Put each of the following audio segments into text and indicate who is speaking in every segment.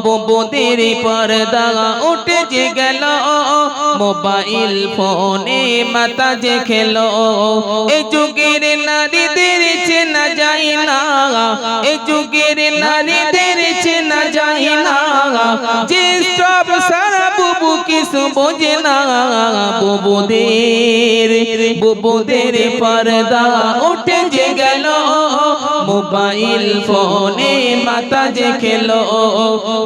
Speaker 1: বুবুদের পর্দা উঠে যে গেল মোবাইল ফোনে মাথা যে খেলো এই যুগের নারীদের চেনা যায় না এই যুগের নারীদের চেনা যায় না যে সব সারা বুবু কিছু বোঝে না বুবুদের পর্দা উঠে যে গেল মোবাইল ফোনে মাথা যে খেলো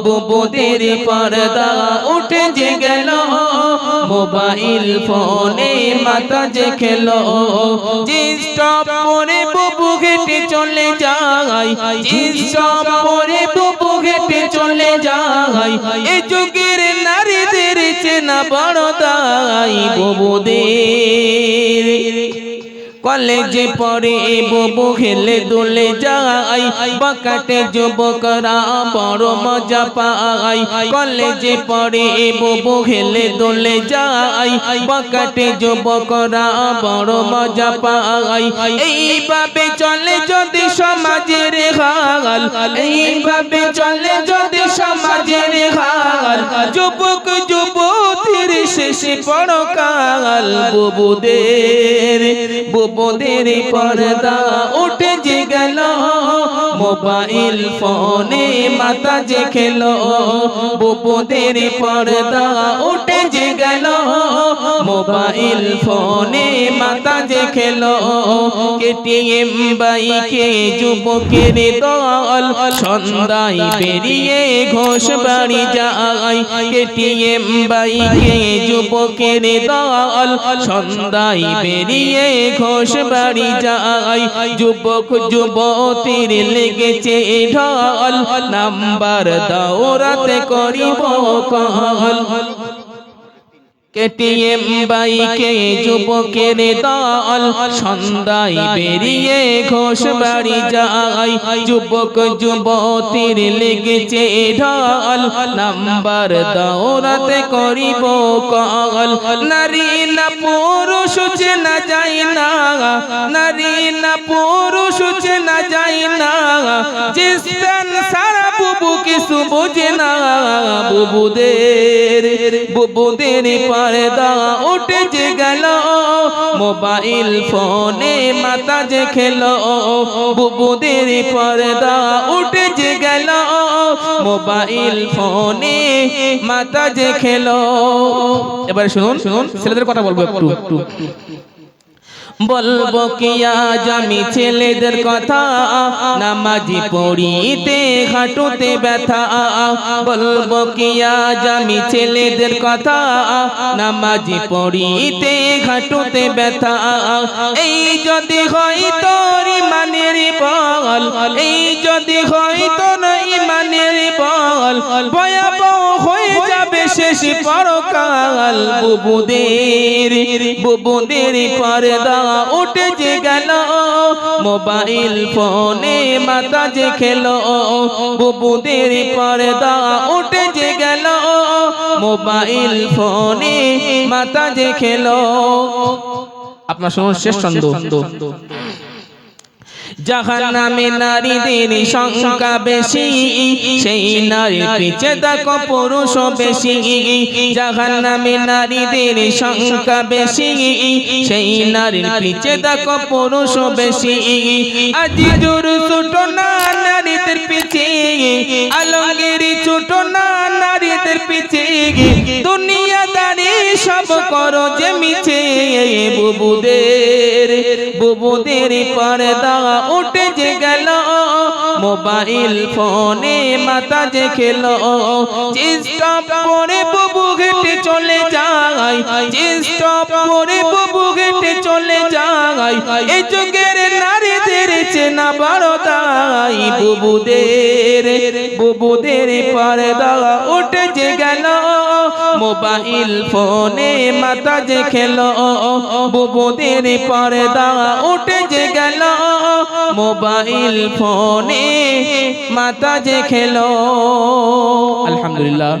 Speaker 1: বুবুদের পর্দা উঠে যে গেল মোবাইল ফোনে মাথা যে খেলো জিন্স টপ পরে বুবু হেঁটে চলে যায় জিন্স টপ পরে বুবু হেঁটে চলে যায় এই যুগের নারীদের চেনা বড় দায় বুবুদের কলেজে পড়ে বুবু খেলে দোলে যায় বকাটে যুবকরা বড় মজা পায় কলেজে পড়ে বুবু খেলে দোলে যায় বকাটে যুবকরা বড় মজা পায় এইভাবে চলে যদি সমাজের হাল এইভাবে চলে যদি সমাজের হাল যুবক যুবতীর শেষে পরকাল বুবুদের পর্দা উঠে যে গেল মোবাইল ফোনে মাথা যে খেলো বুবুদের পর্দা উঠে যে গেল মোবাইল ফোনে মাথা যে খেলো কেটিএম বাইকে যুবকের দল সন্ধ্যায় বেরিয়ে ঘোষ বাড়ি যায় কেটিএম বাইকে যুবকের দল সন্ধ্যায় বেরিয়ে ঘোষ বাড়ি যায় যুবক যুবতীর লেগেছে ঢল নাম্বার দৌড়াতে করিব কল কেটিএম বাইকে যুবকের দল সন্ধ্যায় বেরিয়ে ঘোষ বাড়ি যায় যুবক যুবতীর লেগেছে ঢল নাম্বার দৌড়াতে করিব কল নারী না পুরুষ চেনা যায় না নারী না পুরুষ চেনা যায় না জিস্তান সারা বুবু কিছু বোঝে না বুবুদের পর্দা উঠে যে গেল মোবাইল ফোনে মাথা যে খেলো বুবুদের পর্দা উঠে যে গেল মোবাইল ফোনে মাথা যে খেলো এবার শুনুন ছেলেদের কথা বলবো একটু বলবো কি আজ আমি ছেলেদের কথা নামাজি পড়িতে হাঁটুতে ব্যথা বলবো কি আজ আমি ছেলেদের কথা নামাজি পড়িতে হাঁটুতে ব্যথা এই যদি হয় তোর ইমানের বল এই যদি হয় তোর ইমানের বল ভয়াবহ হয়ে যাবে শেষ পরকাল বুবুদের পর্দা উঠে যে গেল মোবাইল ফোনে মাথা যে খেলো বুবুদের পর্দা উঠে যে গেল মোবাইল ফোনে মাথা যে খেলো আপনার শুনুন শেষ ছন্দ জাহান্নামে নারীদের সংখ্যা বেশি সেই নারীর পিছে দেখো পুরুষ বেশি জাহান্নামে নারীদের সংখ্যা বেশি সেই নারীর পিছে দেখো পুরুষ বেশি আজি জোর ছোট না নারীদের পিছে আলমগীর ছোট না নারীদের পিছে দুনিয়াদারি সব করো যে মিছে বুবুদের পর্দা উঠে যে গেল মোবাইল ফোনে মাথা যে খেলো জিন্স টপ পরে বুবু হেঁটে চলে যায় জিন্স টপ পরে বুবু হেঁটে চলে যায় এই যুগের নারীদের চেনা বড় দায় বুবুদের পর্দা উঠে যে গেল মোবাইল ফোনে মাথা যে খেলো বুবুদের পর্দা উঠে যে গেল মোবাইল ফোনে মাথা যে খেলো আলহামদুলিল্লাহ